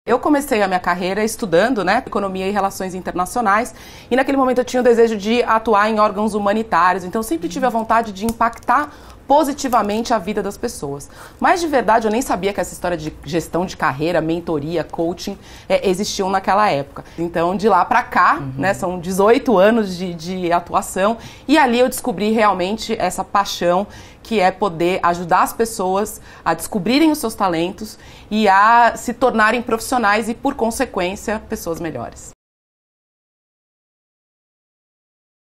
Eu comecei a minha carreira estudando, né, economia e relações internacionais, e naquele momento eu tinha o desejo de atuar em órgãos humanitários, então eu sempre tive a vontade de impactar positivamente a vida das pessoas. Mas de verdade eu nem sabia que essa história de gestão de carreira, mentoria, coaching existiam naquela época. Então de lá pra cá, né, são 18 anos de atuação, e ali eu descobri realmente essa paixão que é poder ajudar as pessoas a descobrirem os seus talentos e a se tornarem profissionais e, por consequência, pessoas melhores.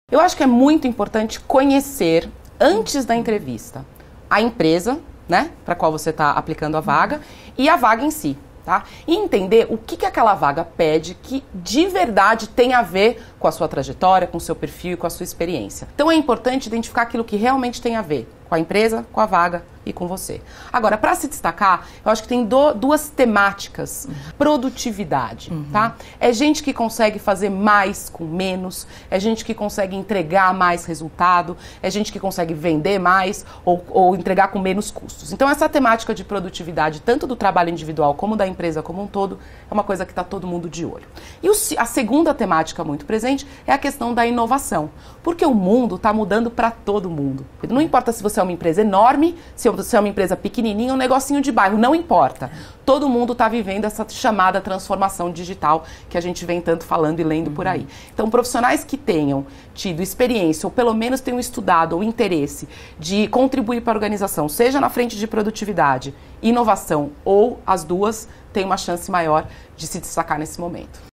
Eu acho que é muito importante conhecer, antes da entrevista, a empresa, né, para a qual você está aplicando a vaga, e a vaga em si. Tá? E entender o que aquela vaga pede que de verdade tem a ver com a sua trajetória, com o seu perfil e com a sua experiência. Então é importante identificar aquilo que realmente tem a ver com a empresa, com a vaga e com você. Agora, para se destacar, eu acho que tem duas temáticas. Produtividade, tá? É gente que consegue fazer mais com menos, é gente que consegue entregar mais resultado, é gente que consegue vender mais ou entregar com menos custos. Então, essa temática de produtividade, tanto do trabalho individual como da empresa como um todo, é uma coisa que está todo mundo de olho. E a segunda temática muito presente é a questão da inovação, porque o mundo está mudando para todo mundo. Não importa se você é uma empresa enorme, se você é uma empresa pequenininha, um negocinho de bairro, não importa. Todo mundo está vivendo essa chamada transformação digital que a gente vem tanto falando e lendo por aí. Então, profissionais que tenham tido experiência, ou pelo menos tenham estudado ou interesse de contribuir para a organização, seja na frente de produtividade, inovação ou as duas, têm uma chance maior de se destacar nesse momento.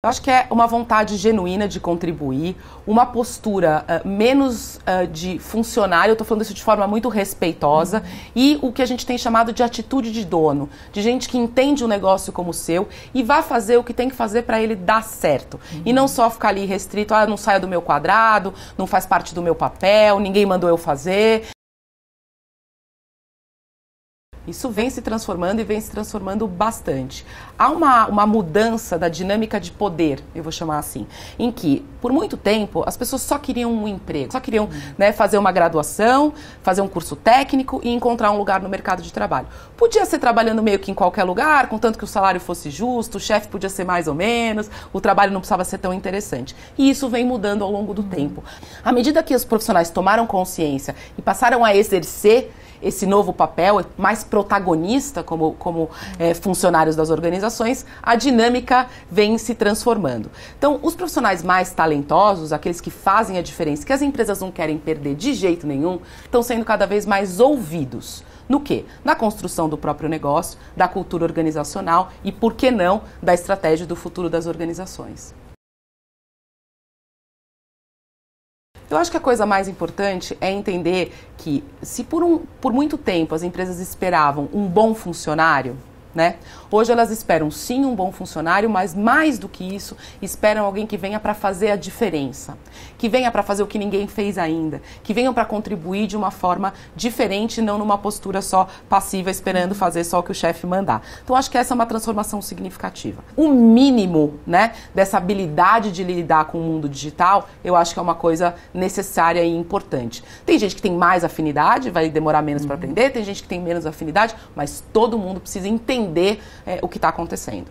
Eu acho que é uma vontade genuína de contribuir, uma postura menos de funcionário, eu estou falando isso de forma muito respeitosa, e o que a gente tem chamado de atitude de dono, de gente que entende o negócio como seu e vai fazer o que tem que fazer para ele dar certo. E não só ficar ali restrito, não saia do meu quadrado, não faz parte do meu papel, ninguém mandou eu fazer. Isso vem se transformando e vem se transformando bastante. Há uma mudança da dinâmica de poder, eu vou chamar assim, em que, por muito tempo, as pessoas só queriam um emprego, só queriam, né, fazer uma graduação, fazer um curso técnico e encontrar um lugar no mercado de trabalho. Podia ser trabalhando meio que em qualquer lugar, contanto que o salário fosse justo, o chefe podia ser mais ou menos, o trabalho não precisava ser tão interessante. E isso vem mudando ao longo do tempo. À medida que os profissionais tomaram consciência e passaram a exercer esse novo papel, mais protagonista como funcionários das organizações, a dinâmica vem se transformando. Então, os profissionais mais talentosos, aqueles que fazem a diferença, que as empresas não querem perder de jeito nenhum, estão sendo cada vez mais ouvidos. No quê? Na construção do próprio negócio, da cultura organizacional e, por que não, da estratégia do futuro das organizações. Eu acho que a coisa mais importante é entender que se por muito tempo as empresas esperavam um bom funcionário, né? Hoje elas esperam sim um bom funcionário, mas mais do que isso, esperam alguém que venha para fazer a diferença, que venha para fazer o que ninguém fez ainda, que venha para contribuir de uma forma diferente, não numa postura só passiva, esperando fazer só o que o chefe mandar. Então acho que essa é uma transformação significativa. O mínimo, né, dessa habilidade de lidar com o mundo digital, eu acho que é uma coisa necessária e importante. Tem gente que tem mais afinidade, vai demorar menos para aprender, tem gente que tem menos afinidade, mas todo mundo precisa entender o que está acontecendo.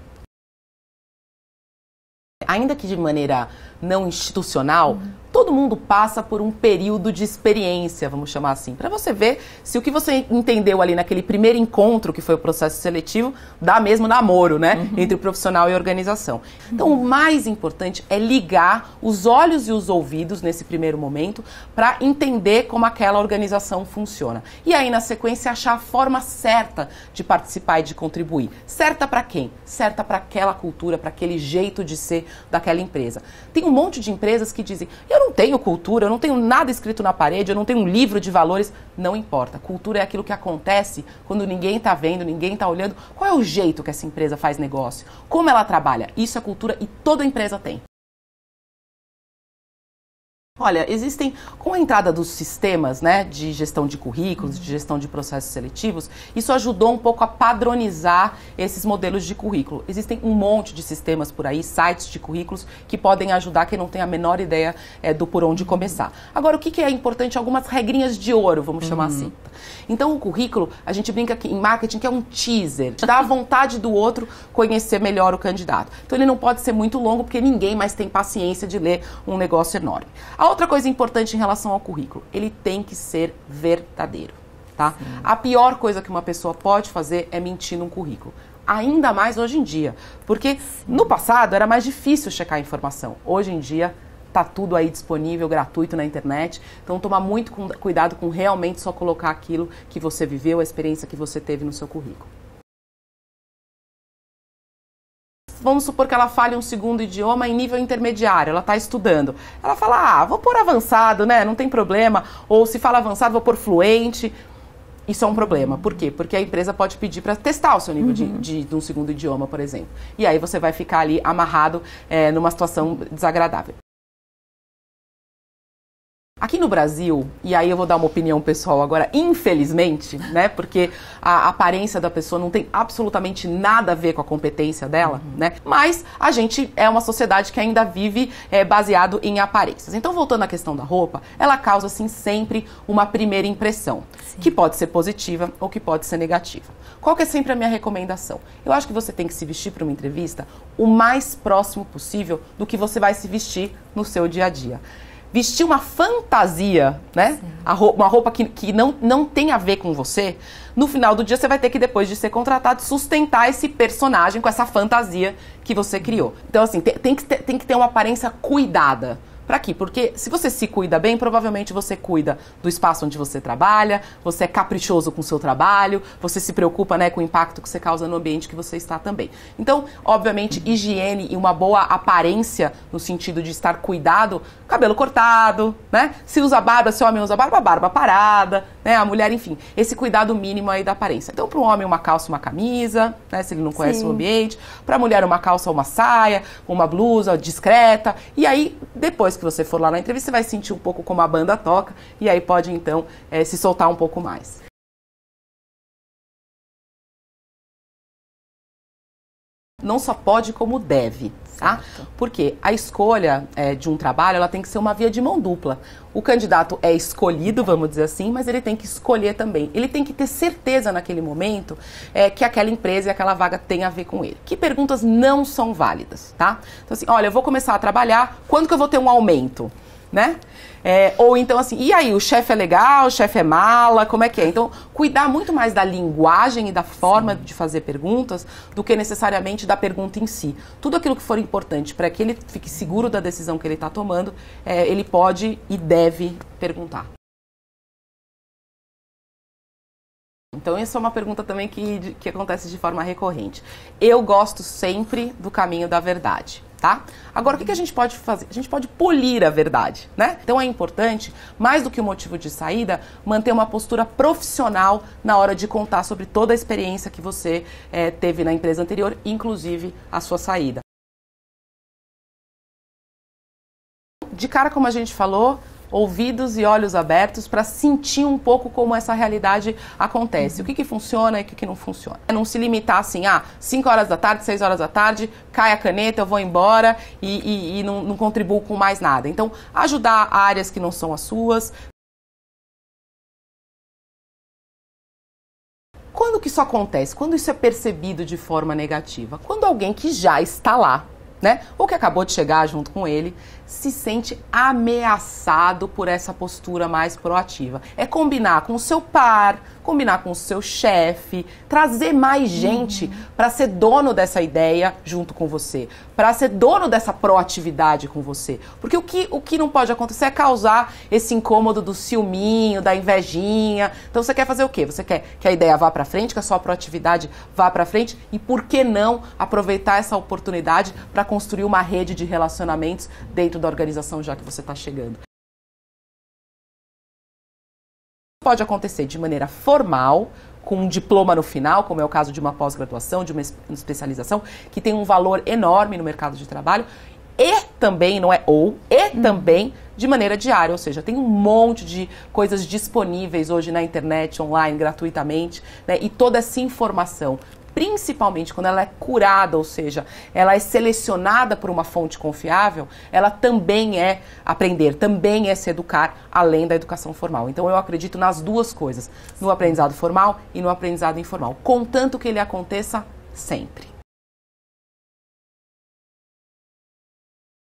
Ainda que de maneira não institucional, todo mundo passa por um período de experiência, vamos chamar assim, para você ver se o que você entendeu ali naquele primeiro encontro, que foi o processo seletivo, dá mesmo namoro, né, entre o profissional e a organização. Então, o mais importante é ligar os olhos e os ouvidos nesse primeiro momento para entender como aquela organização funciona. E aí, na sequência, achar a forma certa de participar e de contribuir. Certa para quem? Certa para aquela cultura, para aquele jeito de ser daquela empresa. Tem um monte de empresas que dizem, eu não tenho cultura, eu não tenho nada escrito na parede, eu não tenho um livro de valores. Não importa. Cultura é aquilo que acontece quando ninguém está vendo, ninguém está olhando. Qual é o jeito que essa empresa faz negócio? Como ela trabalha? Isso é cultura e toda empresa tem. Olha, existem, com a entrada dos sistemas, né, de gestão de currículos, de gestão de processos seletivos, isso ajudou um pouco a padronizar esses modelos de currículo. Existem um monte de sistemas por aí, sites de currículos, que podem ajudar quem não tem a menor ideia do por onde começar. Agora, o que é importante? Algumas regrinhas de ouro, vamos chamar assim. Então, o currículo, a gente brinca aqui em marketing que é um teaser, dá a vontade do outro conhecer melhor o candidato. Então, ele não pode ser muito longo, porque ninguém mais tem paciência de ler um negócio enorme. A outra coisa importante em relação ao currículo, ele tem que ser verdadeiro, tá? A pior coisa que uma pessoa pode fazer é mentir num currículo. Ainda mais hoje em dia, porque no passado era mais difícil checar a informação. Hoje em dia tá tudo aí disponível, gratuito na internet. Então toma muito cuidado com realmente só colocar aquilo que você viveu, a experiência que você teve no seu currículo. Vamos supor que ela fale um segundo idioma em nível intermediário, ela está estudando. Ela fala, vou pôr avançado, né? Não tem problema. Ou se fala avançado, vou pôr fluente. Isso é um problema. Por quê? Porque a empresa pode pedir para testar o seu nível de um segundo idioma, por exemplo. E aí você vai ficar ali amarrado numa situação desagradável. Aqui no Brasil, e aí eu vou dar uma opinião pessoal agora, infelizmente, né, porque a aparência da pessoa não tem absolutamente nada a ver com a competência dela, né, mas a gente é uma sociedade que ainda vive baseado em aparências. Então, voltando à questão da roupa, ela causa, assim, sempre uma primeira impressão, que pode ser positiva ou que pode ser negativa. Qual que é sempre a minha recomendação? Eu acho que você tem que se vestir para uma entrevista o mais próximo possível do que você vai se vestir no seu dia a dia. Vestir uma fantasia, né? Uma roupa que não tem a ver com você, no final do dia você vai ter que, depois de ser contratado, sustentar esse personagem com essa fantasia que você criou. Então, assim, tem que ter uma aparência cuidada. Para quê? Porque se você se cuida bem, provavelmente você cuida do espaço onde você trabalha, você é caprichoso com o seu trabalho, você se preocupa, né, com o impacto que você causa no ambiente que você está também. Então, obviamente, higiene e uma boa aparência no sentido de estar cuidado, cabelo cortado, né? Se usa barba, se o homem usa barba, barba parada, né? A mulher, enfim, esse cuidado mínimo aí da aparência. Então, para o homem, uma calça, uma camisa, né, se ele não conhece o ambiente. Para a mulher, uma calça, uma saia, uma blusa discreta. E aí, depois que você for lá na entrevista, você vai sentir um pouco como a banda toca e aí pode, então, se soltar um pouco mais. Não só pode, como deve, tá? Porque a escolha de um trabalho, ela tem que ser uma via de mão dupla. O candidato é escolhido, vamos dizer assim, mas ele tem que escolher também. Ele tem que ter certeza naquele momento que aquela empresa e aquela vaga tem a ver com ele. Que perguntas não são válidas, tá? Então assim, olha, eu vou começar a trabalhar, quando que eu vou ter um aumento, né? Ou então assim, e aí, o chefe é legal, o chefe é mala, como é que é? Então, cuidar muito mais da linguagem e da forma de fazer perguntas do que necessariamente da pergunta em si. Tudo aquilo que for importante para que ele fique seguro da decisão que ele está tomando, ele pode e deve perguntar. Então, essa é uma pergunta também que acontece de forma recorrente. Eu gosto sempre do caminho da verdade, tá? Agora, o que a gente pode fazer? A gente pode polir a verdade, né? Então, é importante, mais do que o motivo de saída, manter uma postura profissional na hora de contar sobre toda a experiência que você teve na empresa anterior, inclusive a sua saída. De cara, como a gente falou, ouvidos e olhos abertos para sentir um pouco como essa realidade acontece. O que funciona e o que não funciona. Não se limitar assim, 5 horas da tarde, 6 horas da tarde, cai a caneta, eu vou embora e não contribuo com mais nada. Então, ajudar áreas que não são as suas. Quando que isso acontece? Quando isso é percebido de forma negativa? Quando alguém que já está lá, né, ou que acabou de chegar junto com ele, se sente ameaçado por essa postura mais proativa. É combinar com o seu par, combinar com o seu chefe, trazer mais gente para ser dono dessa ideia junto com você, para ser dono dessa proatividade com você. Porque o que não pode acontecer é causar esse incômodo do ciúminho, da invejinha. Então você quer fazer o quê? Você quer que a ideia vá para frente, que a sua proatividade vá para frente, e por que não aproveitar essa oportunidade para construir uma rede de relacionamentos dentro da organização, já que você está chegando. Pode acontecer de maneira formal, com um diploma no final, como é o caso de uma pós-graduação, de uma especialização, que tem um valor enorme no mercado de trabalho, e também, não é ou, e também de maneira diária, ou seja, tem um monte de coisas disponíveis hoje na internet, online, gratuitamente, né, e toda essa informação principalmente quando ela é curada, ou seja, ela é selecionada por uma fonte confiável, ela também é aprender, também é se educar, além da educação formal. Então eu acredito nas duas coisas, no aprendizado formal e no aprendizado informal, contanto que ele aconteça sempre.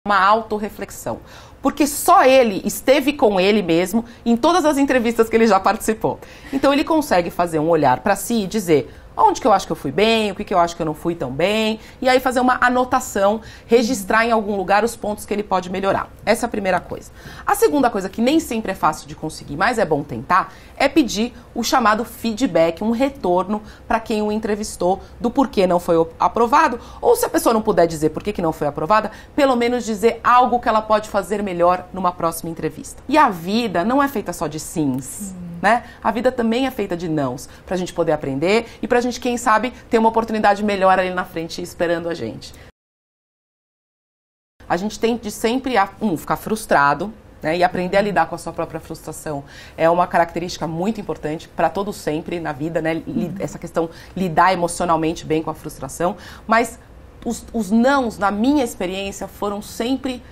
Uma autorreflexão, porque só ele esteve com ele mesmo em todas as entrevistas que ele já participou. Então ele consegue fazer um olhar para si e dizer onde que eu acho que eu fui bem, o que eu acho que eu não fui tão bem, e aí fazer uma anotação, registrar em algum lugar os pontos que ele pode melhorar. Essa é a primeira coisa. A segunda coisa, que nem sempre é fácil de conseguir, mas é bom tentar, é pedir o chamado feedback, um retorno para quem o entrevistou do porquê não foi aprovado, ou se a pessoa não puder dizer por que não foi aprovada, pelo menos dizer algo que ela pode fazer melhor numa próxima entrevista. E a vida não é feita só de sims, né? A vida também é feita de nãos, pra gente poder aprender e pra gente, quem sabe, ter uma oportunidade melhor ali na frente esperando a gente. A gente tem de sempre ficar frustrado, né, e aprender a lidar com a sua própria frustração é uma característica muito importante para todos sempre na vida, né? Essa questão lidar emocionalmente bem com a frustração, mas os nãos, na minha experiência, foram sempre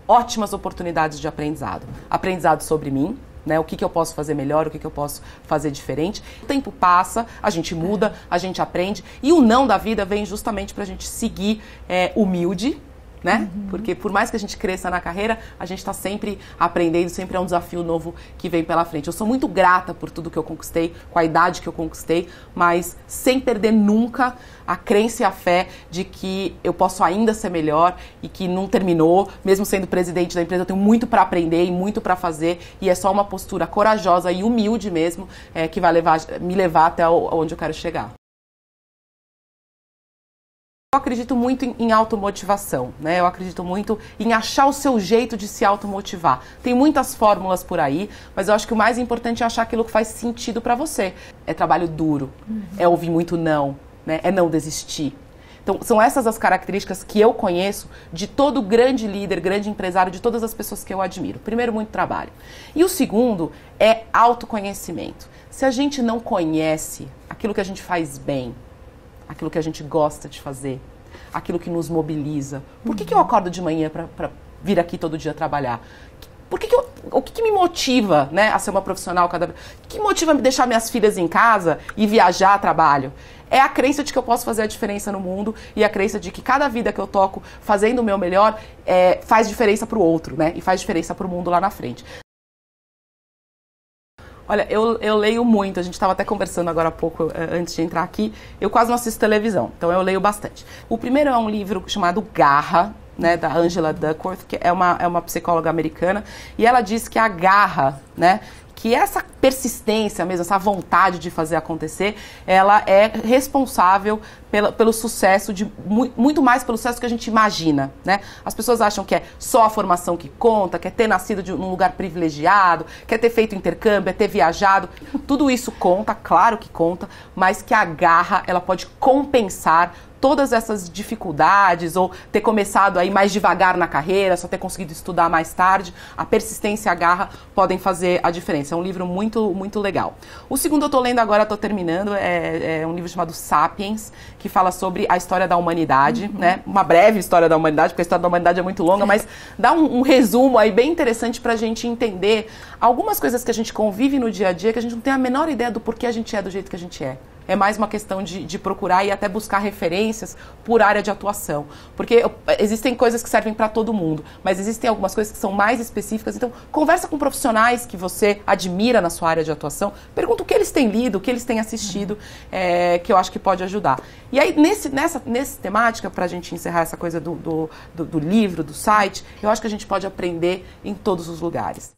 ótimas oportunidades de aprendizado. Aprendizado sobre mim, né, o que eu posso fazer melhor, o que eu posso fazer diferente. O tempo passa, a gente muda, a gente aprende, e o não da vida vem justamente para a gente seguir humilde, né? Porque por mais que a gente cresça na carreira, a gente está sempre aprendendo, sempre é um desafio novo que vem pela frente. Eu sou muito grata por tudo que eu conquistei, com a idade que eu conquistei, mas sem perder nunca a crença e a fé de que eu posso ainda ser melhor e que não terminou. Mesmo sendo presidente da empresa, eu tenho muito para aprender e muito para fazer, e é só uma postura corajosa e humilde mesmo que vai me levar até onde eu quero chegar. Eu acredito muito em automotivação, né? Eu acredito muito em achar o seu jeito de se automotivar. Tem muitas fórmulas por aí, mas eu acho que o mais importante é achar aquilo que faz sentido para você. É trabalho duro, é ouvir muito não, né? É não desistir. Então, são essas as características que eu conheço de todo grande líder, grande empresário, de todas as pessoas que eu admiro. Primeiro, muito trabalho. E o segundo é autoconhecimento. Se a gente não conhece aquilo que a gente faz bem, aquilo que a gente gosta de fazer, aquilo que nos mobiliza. Por que eu acordo de manhã para vir aqui todo dia trabalhar? O que me motiva, né, a ser uma profissional cada vez? O que motiva a me deixar minhas filhas em casa e viajar a trabalho? É a crença de que eu posso fazer a diferença no mundo e a crença de que cada vida que eu toco fazendo o meu melhor faz diferença para o outro, né? E faz diferença para o mundo lá na frente. Olha, eu leio muito, a gente estava até conversando agora há pouco, antes de entrar aqui, eu quase não assisto televisão, então eu leio bastante. O primeiro é um livro chamado Garra, né, da Angela Duckworth, que é uma psicóloga americana, e ela diz que a garra, né, que essa persistência mesmo, essa vontade de fazer acontecer, ela é responsável pelo sucesso, muito mais pelo sucesso que a gente imagina, né? As pessoas acham que é só a formação que conta, quer ter nascido num lugar privilegiado, quer ter feito intercâmbio, ter viajado. Tudo isso conta, claro que conta, mas que a garra, ela pode compensar todas essas dificuldades, ou ter começado aí mais devagar na carreira, só ter conseguido estudar mais tarde. A persistência e a garra podem fazer a diferença. É um livro muito, muito legal. O segundo eu estou lendo agora, estou terminando, é um livro chamado Sapiens, que fala sobre a história da humanidade, né? Uma breve história da humanidade, porque a história da humanidade é muito longa, mas dá um resumo aí bem interessante para a gente entender algumas coisas que a gente convive no dia a dia, que a gente não tem a menor ideia do porquê a gente é do jeito que a gente é. É mais uma questão de procurar e até buscar referências por área de atuação. Porque existem coisas que servem para todo mundo, mas existem algumas coisas que são mais específicas. Então, conversa com profissionais que você admira na sua área de atuação. Pergunta o que eles têm lido, o que eles têm assistido, que eu acho que pode ajudar. E aí, nessa temática, para a gente encerrar essa coisa do livro, do site, eu acho que a gente pode aprender em todos os lugares.